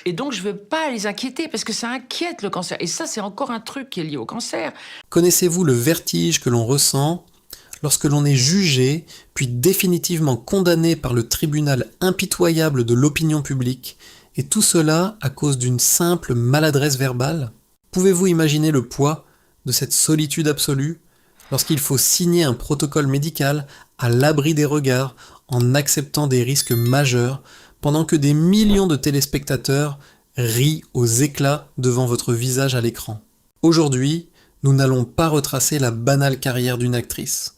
Et donc, je veux pas les inquiéter parce que ça inquiète le cancer. Et ça, c'est encore un truc qui est lié au cancer. Connaissez-vous le vertige que l'on ressent lorsque l'on est jugé, puis définitivement condamné par le tribunal impitoyable de l'opinion publique, et tout cela à cause d'une simple maladresse verbale? Pouvez-vous imaginer le poids de cette solitude absolue lorsqu'il faut signer un protocole médical à l'abri des regards en acceptant des risques majeurs pendant que des millions de téléspectateurs rient aux éclats devant votre visage à l'écran? Aujourd'hui, nous n'allons pas retracer la banale carrière d'une actrice.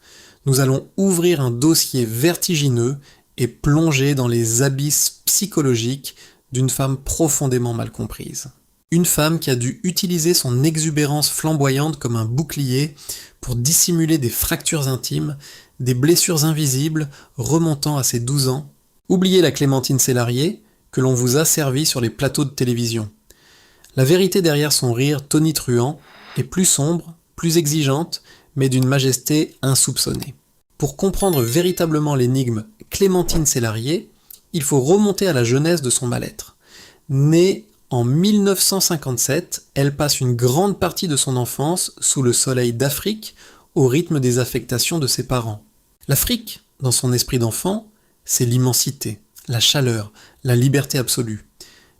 Nous allons ouvrir un dossier vertigineux et plonger dans les abysses psychologiques d'une femme profondément mal comprise. Une femme qui a dû utiliser son exubérance flamboyante comme un bouclier pour dissimuler des fractures intimes, des blessures invisibles remontant à ses 12 ans. Oubliez la Clémentine Célarié que l'on vous a servie sur les plateaux de télévision. La vérité derrière son rire tonitruant est plus sombre, plus exigeante, mais d'une majesté insoupçonnée. Pour comprendre véritablement l'énigme Clémentine Célarié, il faut remonter à la genèse de son mal-être. Née en 1957, elle passe une grande partie de son enfance sous le soleil d'Afrique, au rythme des affectations de ses parents. L'Afrique, dans son esprit d'enfant, c'est l'immensité, la chaleur, la liberté absolue.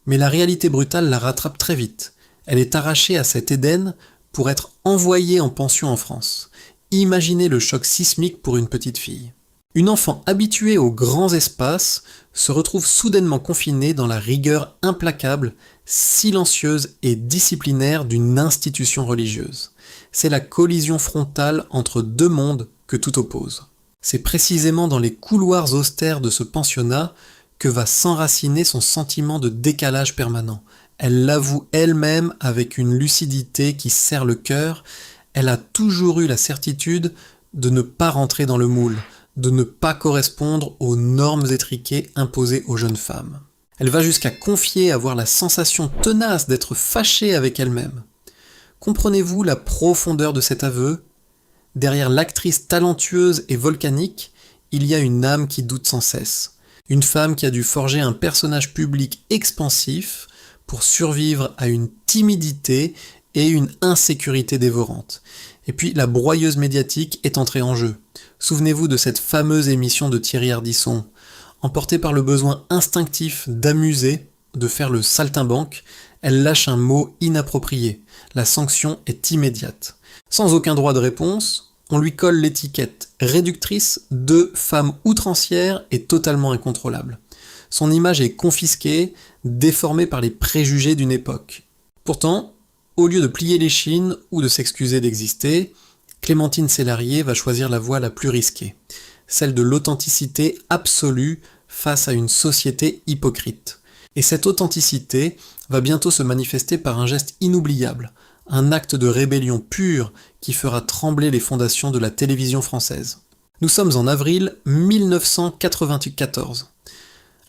Mais la réalité brutale la rattrape très vite. Elle est arrachée à cet Éden pour être envoyée en pension en France. Imaginez le choc sismique pour une petite fille. Une enfant habituée aux grands espaces se retrouve soudainement confinée dans la rigueur implacable, silencieuse et disciplinaire d'une institution religieuse. C'est la collision frontale entre deux mondes que tout oppose. C'est précisément dans les couloirs austères de ce pensionnat que va s'enraciner son sentiment de décalage permanent. Elle l'avoue elle-même avec une lucidité qui serre le cœur. Elle a toujours eu la certitude de ne pas rentrer dans le moule, de ne pas correspondre aux normes étriquées imposées aux jeunes femmes. Elle va jusqu'à confier avoir la sensation tenace d'être fâchée avec elle-même. Comprenez-vous la profondeur de cet aveu? Derrière l'actrice talentueuse et volcanique, il y a une âme qui doute sans cesse. Une femme qui a dû forger un personnage public expansif pour survivre à une timidité et une insécurité dévorante. Et puis la broyeuse médiatique est entrée en jeu. Souvenez-vous de cette fameuse émission de Thierry Ardisson. Emportée par le besoin instinctif d'amuser, de faire le saltimbanque, elle lâche un mot inapproprié. La sanction est immédiate. Sans aucun droit de réponse, on lui colle l'étiquette réductrice de femme outrancière et totalement incontrôlable. Son image est confisquée, déformée par les préjugés d'une époque. Pourtant, au lieu de plier l'échine ou de s'excuser d'exister, Clémentine Célarié va choisir la voie la plus risquée, celle de l'authenticité absolue face à une société hypocrite. Et cette authenticité va bientôt se manifester par un geste inoubliable, un acte de rébellion pure qui fera trembler les fondations de la télévision française. Nous sommes en avril 1994.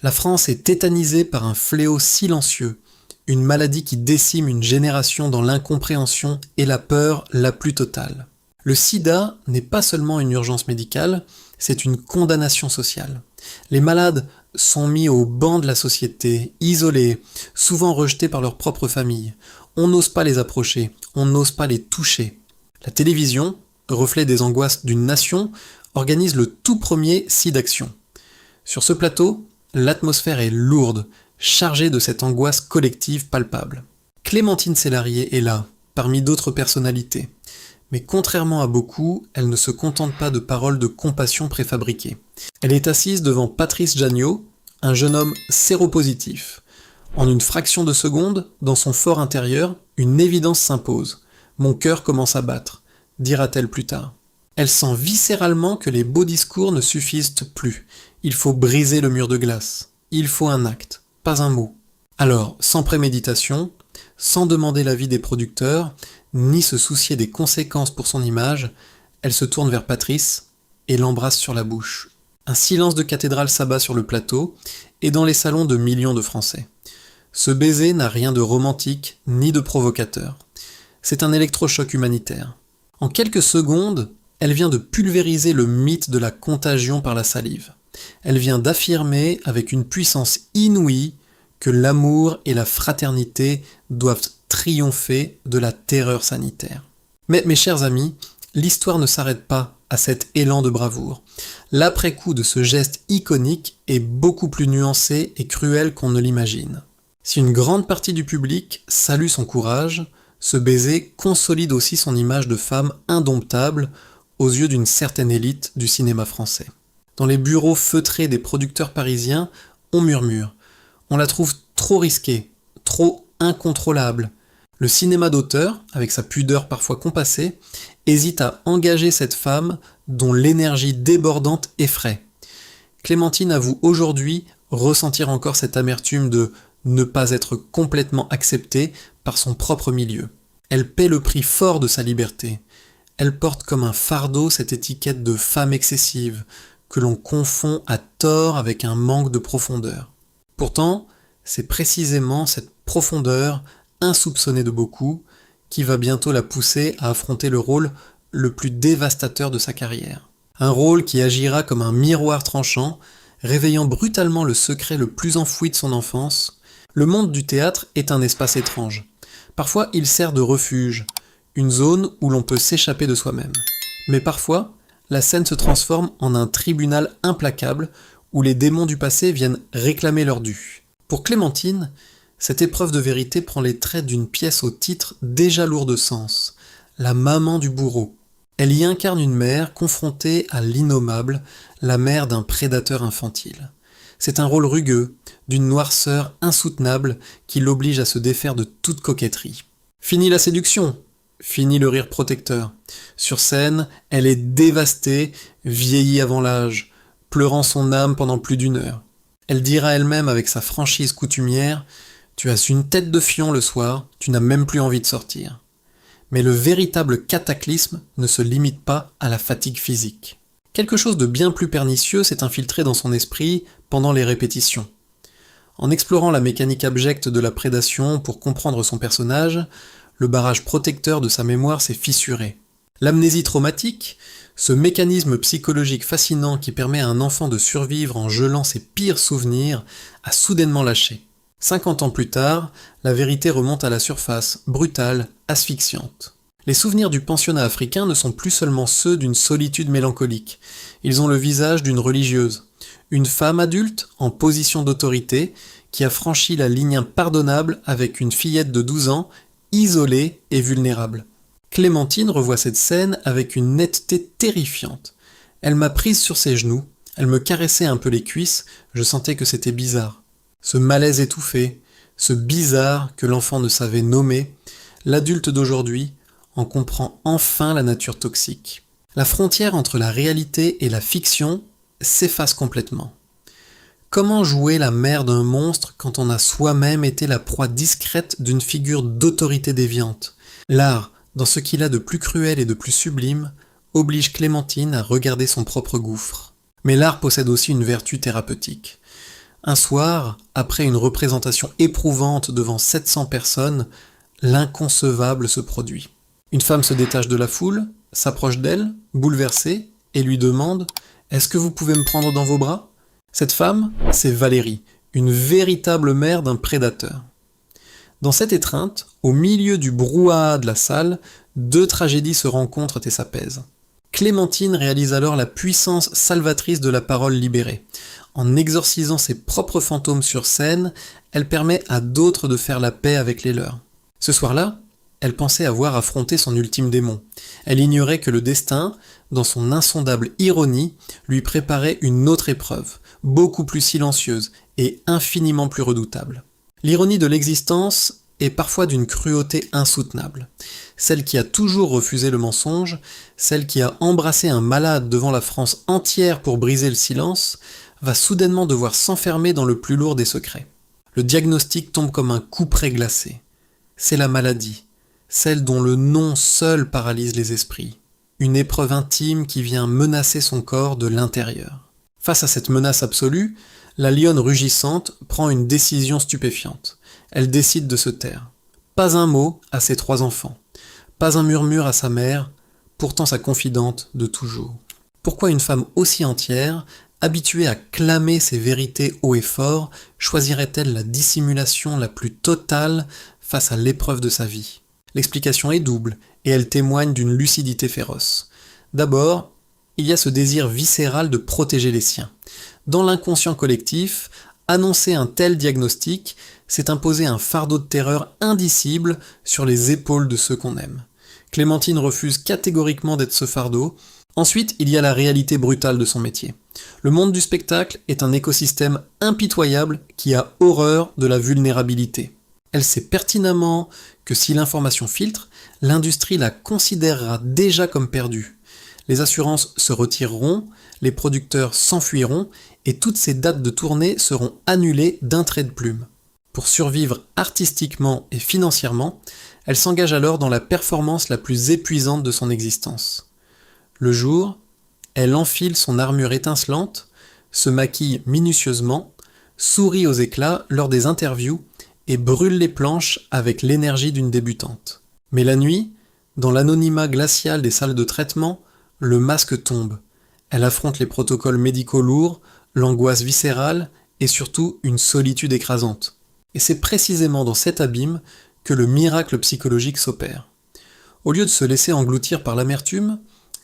La France est tétanisée par un fléau silencieux, une maladie qui décime une génération dans l'incompréhension et la peur la plus totale. Le sida n'est pas seulement une urgence médicale, c'est une condamnation sociale. Les malades sont mis au banc de la société, isolés, souvent rejetés par leur propre famille. On n'ose pas les approcher, on n'ose pas les toucher. La télévision, reflet des angoisses d'une nation, organise le tout premier SIDAction. Sur ce plateau, l'atmosphère est lourde, chargée de cette angoisse collective palpable. Clémentine Célarié est là, parmi d'autres personnalités. Mais contrairement à beaucoup, elle ne se contente pas de paroles de compassion préfabriquées. Elle est assise devant Patrice Janiot, un jeune homme séropositif. En une fraction de seconde, dans son fort intérieur, une évidence s'impose. « Mon cœur commence à battre », dira-t-elle plus tard. Elle sent viscéralement que les beaux discours ne suffisent plus. Il faut briser le mur de glace. Il faut un acte, pas un mot. Alors, sans préméditation, sans demander l'avis des producteurs, ni se soucier des conséquences pour son image, elle se tourne vers Patrice et l'embrasse sur la bouche. Un silence de cathédrale s'abat sur le plateau et dans les salons de millions de Français. Ce baiser n'a rien de romantique ni de provocateur. C'est un électrochoc humanitaire. En quelques secondes, elle vient de pulvériser le mythe de la contagion par la salive. Elle vient d'affirmer avec une puissance inouïe que l'amour et la fraternité doivent triompher de la terreur sanitaire. Mais mes chers amis, l'histoire ne s'arrête pas à cet élan de bravoure. L'après-coup de ce geste iconique est beaucoup plus nuancé et cruel qu'on ne l'imagine. Si une grande partie du public salue son courage, ce baiser consolide aussi son image de femme indomptable aux yeux d'une certaine élite du cinéma français. Dans les bureaux feutrés des producteurs parisiens, on murmure. On la trouve trop risquée, trop incontrôlable. Le cinéma d'auteur, avec sa pudeur parfois compassée, hésite à engager cette femme dont l'énergie débordante effraie. Clémentine avoue aujourd'hui ressentir encore cette amertume de ne pas être complètement acceptée par son propre milieu. Elle paie le prix fort de sa liberté. Elle porte comme un fardeau cette étiquette de femme excessive, que l'on confond à tort avec un manque de profondeur. Pourtant, c'est précisément cette profondeur, insoupçonnée de beaucoup, qui va bientôt la pousser à affronter le rôle le plus dévastateur de sa carrière. Un rôle qui agira comme un miroir tranchant, réveillant brutalement le secret le plus enfoui de son enfance. Le monde du théâtre est un espace étrange. Parfois, il sert de refuge, une zone où l'on peut s'échapper de soi-même. Mais parfois, la scène se transforme en un tribunal implacable où les démons du passé viennent réclamer leur dû. Pour Clémentine, cette épreuve de vérité prend les traits d'une pièce au titre déjà lourd de sens, la maman du bourreau. Elle y incarne une mère confrontée à l'innommable, la mère d'un prédateur infantile. C'est un rôle rugueux, d'une noirceur insoutenable qui l'oblige à se défaire de toute coquetterie. Fini la séduction, fini le rire protecteur. Sur scène, elle est dévastée, vieillie avant l'âge, pleurant son âme pendant plus d'1 heure. Elle dira elle-même avec sa franchise coutumière « Tu as une tête de fion le soir, tu n'as même plus envie de sortir ». Mais le véritable cataclysme ne se limite pas à la fatigue physique. Quelque chose de bien plus pernicieux s'est infiltré dans son esprit pendant les répétitions. En explorant la mécanique abjecte de la prédation pour comprendre son personnage, le barrage protecteur de sa mémoire s'est fissuré. L'amnésie traumatique, ce mécanisme psychologique fascinant qui permet à un enfant de survivre en gelant ses pires souvenirs, a soudainement lâché. 50 ans plus tard, la vérité remonte à la surface, brutale, asphyxiante. Les souvenirs du pensionnat africain ne sont plus seulement ceux d'une solitude mélancolique. Ils ont le visage d'une religieuse, une femme adulte en position d'autorité qui a franchi la ligne impardonnable avec une fillette de 12 ans, isolée et vulnérable. Clémentine revoit cette scène avec une netteté terrifiante. Elle m'a prise sur ses genoux, elle me caressait un peu les cuisses, je sentais que c'était bizarre. Ce malaise étouffé, ce bizarre que l'enfant ne savait nommer, l'adulte d'aujourd'hui en comprend enfin la nature toxique. La frontière entre la réalité et la fiction s'efface complètement. Comment jouer la mère d'un monstre quand on a soi-même été la proie discrète d'une figure d'autorité déviante ? L'art, dans ce qu'il a de plus cruel et de plus sublime, oblige Clémentine à regarder son propre gouffre. Mais l'art possède aussi une vertu thérapeutique. Un soir, après une représentation éprouvante devant 700 personnes, l'inconcevable se produit. Une femme se détache de la foule, s'approche d'elle, bouleversée, et lui demande « Est-ce que vous pouvez me prendre dans vos bras ?» Cette femme, c'est Valérie, une véritable mère d'un prédateur. Dans cette étreinte, au milieu du brouhaha de la salle, 2 tragédies se rencontrent et s'apaisent. Clémentine réalise alors la puissance salvatrice de la parole libérée. En exorcisant ses propres fantômes sur scène, elle permet à d'autres de faire la paix avec les leurs. Ce soir-là, elle pensait avoir affronté son ultime démon. Elle ignorait que le destin, dans son insondable ironie, lui préparait une autre épreuve, beaucoup plus silencieuse et infiniment plus redoutable. L'ironie de l'existence est parfois d'une cruauté insoutenable. Celle qui a toujours refusé le mensonge, celle qui a embrassé un malade devant la France entière pour briser le silence, va soudainement devoir s'enfermer dans le plus lourd des secrets. Le diagnostic tombe comme un couperet glacé. C'est la maladie, celle dont le nom seul paralyse les esprits. Une épreuve intime qui vient menacer son corps de l'intérieur. Face à cette menace absolue, la lionne rugissante prend une décision stupéfiante. Elle décide de se taire. Pas un mot à ses 3 enfants. Pas un murmure à sa mère, pourtant sa confidente de toujours. Pourquoi une femme aussi entière Habituée à clamer ses vérités haut et fort, choisirait-elle la dissimulation la plus totale face à l'épreuve de sa vie? L'explication est double, et elle témoigne d'une lucidité féroce. D'abord, il y a ce désir viscéral de protéger les siens. Dans l'inconscient collectif, annoncer un tel diagnostic, c'est imposer un fardeau de terreur indicible sur les épaules de ceux qu'on aime. Clémentine refuse catégoriquement d'être ce fardeau. Ensuite, il y a la réalité brutale de son métier. Le monde du spectacle est un écosystème impitoyable qui a horreur de la vulnérabilité. Elle sait pertinemment que si l'information filtre, l'industrie la considérera déjà comme perdue. Les assurances se retireront, les producteurs s'enfuiront et toutes ces dates de tournée seront annulées d'un trait de plume. Pour survivre artistiquement et financièrement, elle s'engage alors dans la performance la plus épuisante de son existence. Le jour, elle enfile son armure étincelante, se maquille minutieusement, sourit aux éclats lors des interviews et brûle les planches avec l'énergie d'une débutante. Mais la nuit, dans l'anonymat glacial des salles de traitement, le masque tombe. Elle affronte les protocoles médicaux lourds, l'angoisse viscérale et surtout une solitude écrasante. Et c'est précisément dans cet abîme que le miracle psychologique s'opère. Au lieu de se laisser engloutir par l'amertume,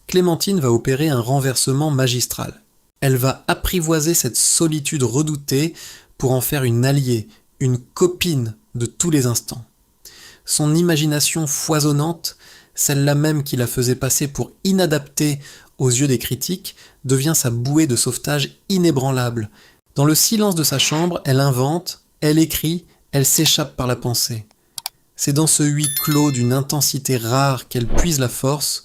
Clémentine va opérer un renversement magistral. Elle va apprivoiser cette solitude redoutée pour en faire une alliée, une copine de tous les instants. Son imagination foisonnante, celle-là même qui la faisait passer pour inadaptée aux yeux des critiques, devient sa bouée de sauvetage inébranlable. Dans le silence de sa chambre, elle invente, elle écrit, elle s'échappe par la pensée. C'est dans ce huis clos d'une intensité rare qu'elle puise la force,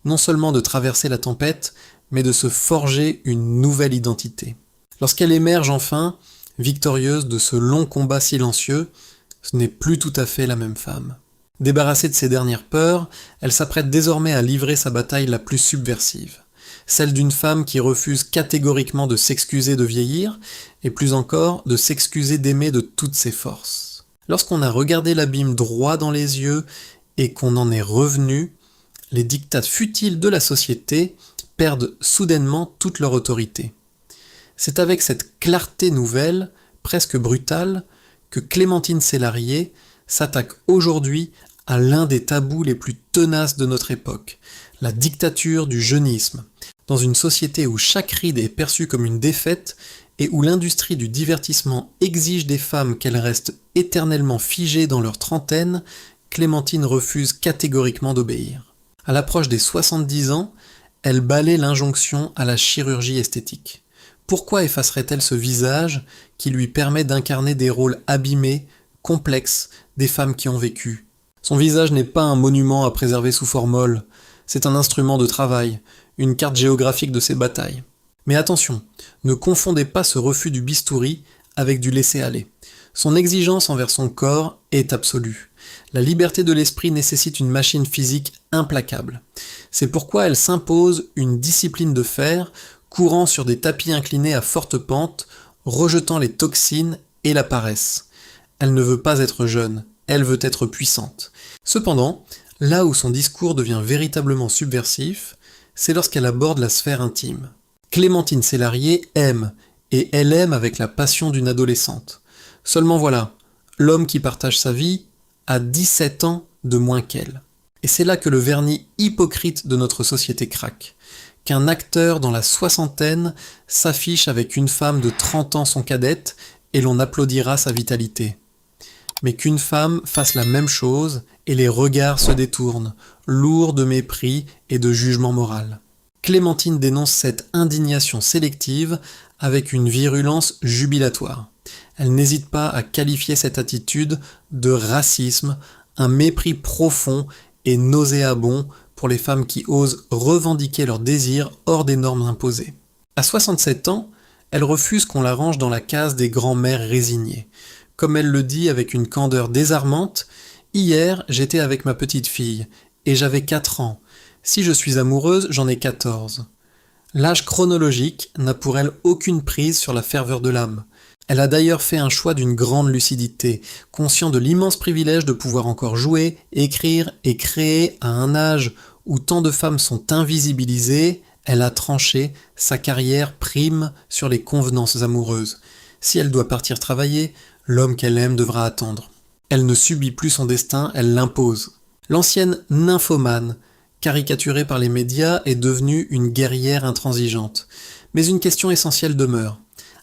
non seulement de traverser la tempête, mais de se forger une nouvelle identité. Lorsqu'elle émerge enfin, victorieuse de ce long combat silencieux, ce n'est plus tout à fait la même femme. Débarrassée de ses dernières peurs, elle s'apprête désormais à livrer sa bataille la plus subversive, celle d'une femme qui refuse catégoriquement de s'excuser de vieillir, et plus encore de s'excuser d'aimer de toutes ses forces. Lorsqu'on a regardé l'abîme droit dans les yeux et qu'on en est revenu, les dictats futiles de la société perdent soudainement toute leur autorité. C'est avec cette clarté nouvelle, presque brutale, que Clémentine Célarié s'attaque aujourd'hui à l'un des tabous les plus tenaces de notre époque, la dictature du jeunisme. Dans une société où chaque ride est perçue comme une défaite et où l'industrie du divertissement exige des femmes qu'elles restent éternellement figées dans leur trentaine, Clémentine refuse catégoriquement d'obéir. À l'approche des 70 ans, elle balaie l'injonction à la chirurgie esthétique. Pourquoi effacerait-elle ce visage qui lui permet d'incarner des rôles abîmés, complexes, des femmes qui ont vécu? Son visage n'est pas un monument à préserver sous formol, c'est un instrument de travail, une carte géographique de ses batailles. Mais attention, ne confondez pas ce refus du bistouri avec du laisser-aller. Son exigence envers son corps est absolue. La liberté de l'esprit nécessite une machine physique implacable. C'est pourquoi elle s'impose une discipline de fer, courant sur des tapis inclinés à forte pente, rejetant les toxines et la paresse. Elle ne veut pas être jeune, elle veut être puissante. Cependant, là où son discours devient véritablement subversif, c'est lorsqu'elle aborde la sphère intime. Clémentine Célarié aime, et elle aime avec la passion d'une adolescente. Seulement voilà, l'homme qui partage sa vie a 17 ans de moins qu'elle. Et c'est là que le vernis hypocrite de notre société craque. Qu'un acteur dans la soixantaine s'affiche avec une femme de 30 ans son cadette et l'on applaudira sa vitalité. Mais qu'une femme fasse la même chose et les regards se détournent, lourds de mépris et de jugement moral. Clémentine dénonce cette indignation sélective avec une virulence jubilatoire. Elle n'hésite pas à qualifier cette attitude de racisme, un mépris profond et nauséabond pour les femmes qui osent revendiquer leurs désirs hors des normes imposées. À 67 ans, elle refuse qu'on la range dans la case des grands-mères résignées. Comme elle le dit avec une candeur désarmante, « Hier, j'étais avec ma petite fille, et j'avais 4 ans. Si je suis amoureuse, j'en ai 14. » L'âge chronologique n'a pour elle aucune prise sur la ferveur de l'âme. Elle a d'ailleurs fait un choix d'une grande lucidité, conscient de l'immense privilège de pouvoir encore jouer, écrire et créer à un âge où tant de femmes sont invisibilisées. elle a tranché, sa carrière prime sur les convenances amoureuses. Si elle doit partir travailler, l'homme qu'elle aime devra attendre. Elle ne subit plus son destin, elle l'impose. L'ancienne nymphomane, caricaturée par les médias, est devenue une guerrière intransigeante. Mais une question essentielle demeure.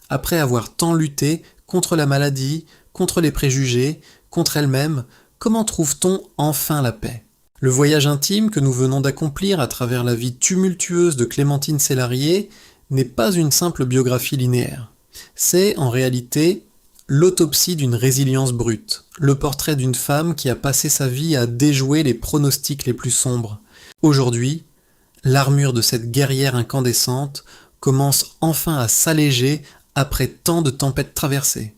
Après avoir tant lutté contre la maladie, contre les préjugés, contre elle-même, comment trouve-t-on enfin la paix ? Le voyage intime que nous venons d'accomplir à travers la vie tumultueuse de Clémentine Célarié n'est pas une simple biographie linéaire. C'est, en réalité, l'autopsie d'une résilience brute, le portrait d'une femme qui a passé sa vie à déjouer les pronostics les plus sombres. Aujourd'hui, l'armure de cette guerrière incandescente commence enfin à s'alléger après tant de tempêtes traversées.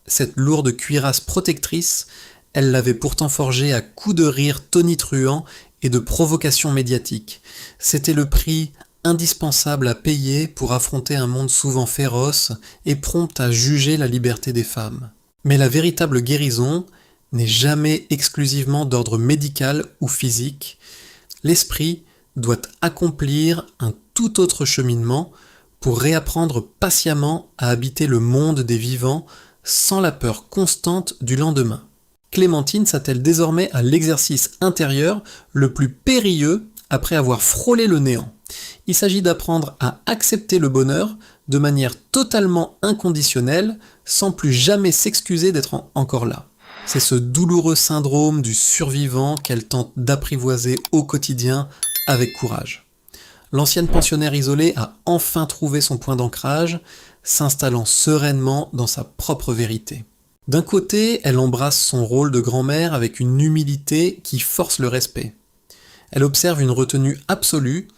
Cette lourde cuirasse protectrice, elle l'avait pourtant forgée à coups de rire tonitruants et de provocations médiatiques. C'était le prix indispensable à payer pour affronter un monde souvent féroce et prompt à juger la liberté des femmes. Mais la véritable guérison n'est jamais exclusivement d'ordre médical ou physique. L'esprit doit accomplir un tout autre cheminement pour réapprendre patiemment à habiter le monde des vivants sans la peur constante du lendemain. Clémentine s'attelle désormais à l'exercice intérieur le plus périlleux après avoir frôlé le néant. Il s'agit d'apprendre à accepter le bonheur de manière totalement inconditionnelle, sans plus jamais s'excuser d'être encore là. C'est ce douloureux syndrome du survivant qu'elle tente d'apprivoiser au quotidien avec courage. L'ancienne pensionnaire isolée a enfin trouvé son point d'ancrage, s'installant sereinement dans sa propre vérité. D'un côté, elle embrasse son rôle de grand-mère avec une humilité qui force le respect. Elle observe une retenue absolue,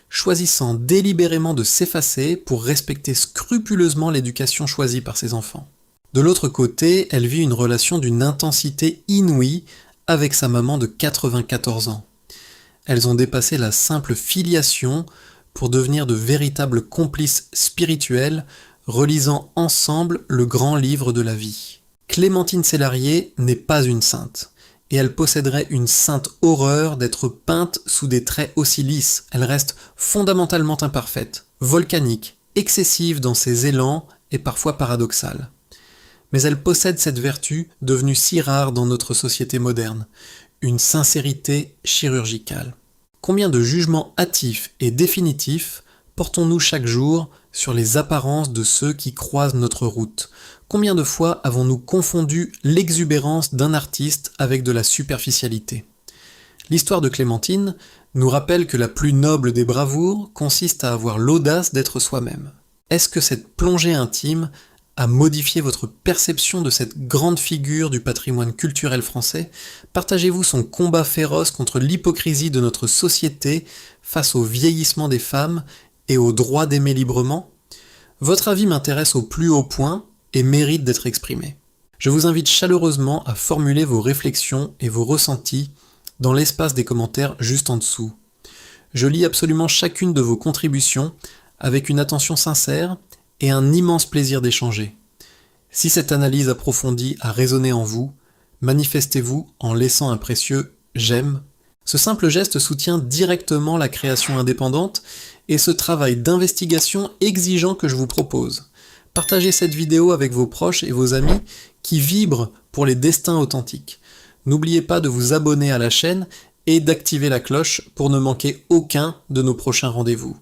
choisissant délibérément de s'effacer pour respecter scrupuleusement l'éducation choisie par ses enfants. De l'autre côté, elle vit une relation d'une intensité inouïe avec sa maman de 94 ans. Elles ont dépassé la simple filiation pour devenir de véritables complices spirituels, relisant ensemble le grand livre de la vie. Clémentine Célarié n'est pas une sainte, et elle posséderait une sainte horreur d'être peinte sous des traits aussi lisses. Elle reste fondamentalement imparfaite, volcanique, excessive dans ses élans et parfois paradoxale. Mais elle possède cette vertu devenue si rare dans notre société moderne, une sincérité chirurgicale. Combien de jugements hâtifs et définitifs portons-nous chaque jour sur les apparences de ceux qui croisent notre route ? Combien de fois avons-nous confondu l'exubérance d'un artiste avec de la superficialité ? L'histoire de Clémentine nous rappelle que la plus noble des bravoures consiste à avoir l'audace d'être soi-même. Est-ce que cette plongée intime a modifié votre perception de cette grande figure du patrimoine culturel français ? Partagez-vous son combat féroce contre l'hypocrisie de notre société face au vieillissement des femmes et au droit d'aimer librement ? Votre avis m'intéresse au plus haut point et mérite d'être exprimé. Je vous invite chaleureusement à formuler vos réflexions et vos ressentis dans l'espace des commentaires juste en dessous. Je lis absolument chacune de vos contributions avec une attention sincère et un immense plaisir d'échanger. Si cette analyse approfondie a résonné en vous, manifestez-vous en laissant un précieux « j'aime ». Ce simple geste soutient directement la création indépendante et ce travail d'investigation exigeant que je vous propose. Partagez cette vidéo avec vos proches et vos amis qui vibrent pour les destins authentiques. N'oubliez pas de vous abonner à la chaîne et d'activer la cloche pour ne manquer aucun de nos prochains rendez-vous.